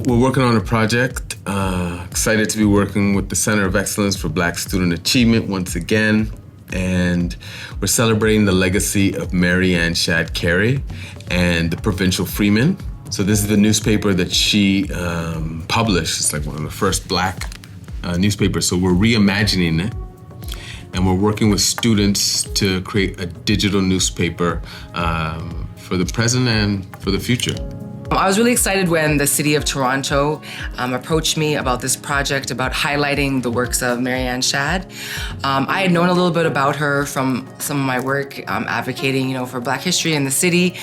We're working on a project. Excited to be working with the Center of Excellence for Black Student Achievement once again. And we're celebrating the legacy of Mary Ann Shadd Cary and the Provincial Freeman. So this is the newspaper that she published. It's like one of the first Black newspapers. So we're reimagining it. And we're working with students to create a digital newspaper for the present and for the future. I was really excited when the City of Toronto approached me about this project about highlighting the works of Mary Ann Shadd. I had known a little bit about her from some of my work advocating, for Black history in the city.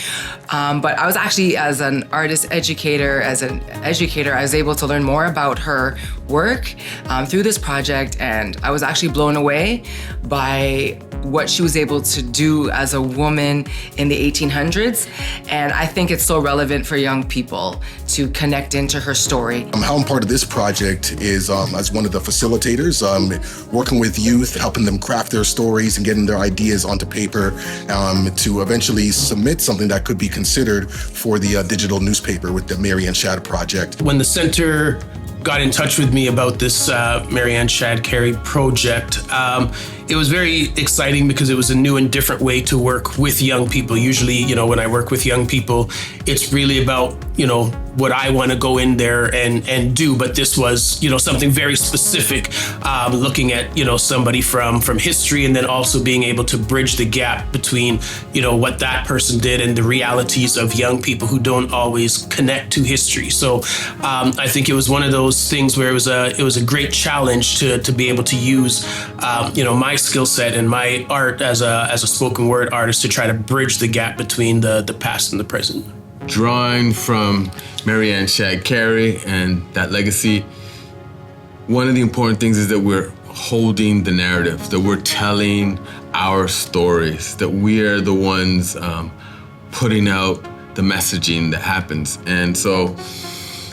But I was actually, as an artist educator, I was able to learn more about her work through this project, and I was actually blown away by what she was able to do as a woman in the 1800s. And I think it's so relevant for young people to connect into her story. How I'm part of this project is as one of the facilitators, working with youth, helping them craft their stories and getting their ideas onto paper to eventually submit something that could be considered for the digital newspaper with the Mary Ann Shadd project. When the center got in touch with me about this Mary Ann Shadd Cary project, it was very exciting because it was a new and different way to work with young people. Usually, when I work with young people, it's really about, what I want to go in there and do. But this was, something very specific, looking at, somebody from history, and then also being able to bridge the gap between, what that person did and the realities of young people who don't always connect to history. So I think it was one of those things where it was a great challenge to be able to use, my skill set and my art as a spoken word artist to try to bridge the gap between the past and the present. Drawing from Mary Ann Shadd Cary and that legacy, one of the important things is that we're holding the narrative, that we're telling our stories, that we are the ones putting out the messaging that happens. And so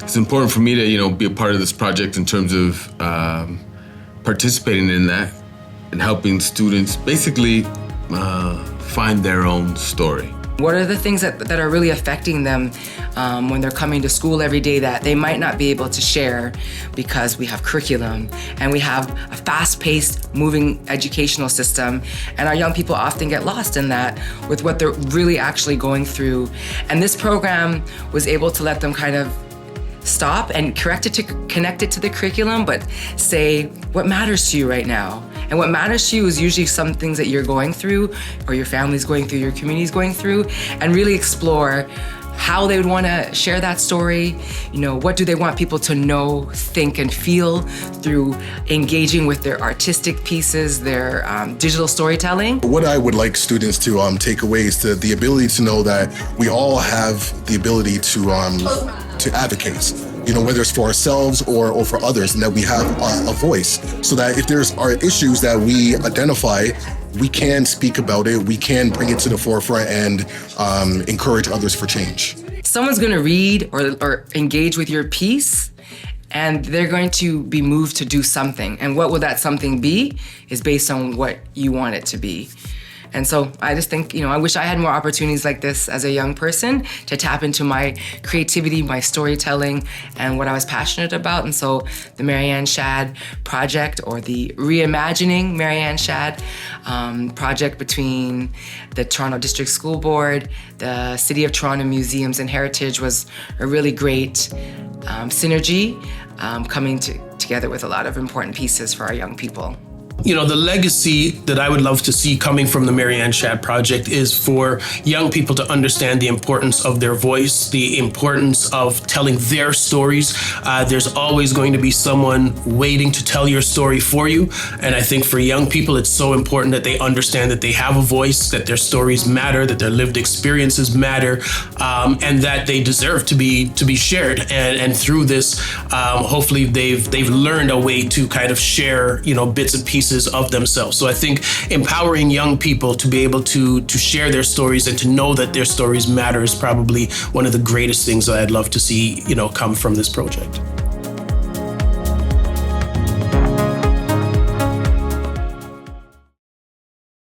it's important for me to, be a part of this project in terms of participating in that and helping students basically find their own story. What are the things that are really affecting them when they're coming to school every day that they might not be able to share because we have curriculum and we have a fast-paced, moving educational system, and our young people often get lost in that with what they're really actually going through. And this program was able to let them kind of stop and connect it to the curriculum, but say, what matters to you right now? And what matters to you is usually some things that you're going through, or your family's going through, your community's going through, and really explore how they would want to share that story. What do they want people to know, think, and feel through engaging with their artistic pieces, their digital storytelling. What I would like students to take away is the ability to know that we all have the ability to advocate, whether it's for ourselves or for others, and that we have a voice, so that if there's issues that we identify, we can speak about it, we can bring it to the forefront and encourage others for change. Someone's going to read or engage with your piece, and they're going to be moved to do something. And what will that something be is based on what you want it to be. And so I just think, I wish I had more opportunities like this as a young person to tap into my creativity, my storytelling, and what I was passionate about. And so the Mary Ann Shadd project, or the Reimagining Mary Ann Shadd project between the Toronto District School Board, the City of Toronto Museums and Heritage, was a really great synergy coming together with a lot of important pieces for our young people. The legacy that I would love to see coming from the Mary Ann Shadd project is for young people to understand the importance of their voice, the importance of telling their stories. There's always going to be someone waiting to tell your story for you. And I think for young people, it's so important that they understand that they have a voice, that their stories matter, that their lived experiences matter, and that they deserve to be shared. And through this, hopefully they've learned a way to kind of share, bits and pieces of themselves. So I think empowering young people to be able to share their stories and to know that their stories matter is probably one of the greatest things that I'd love to see, come from this project.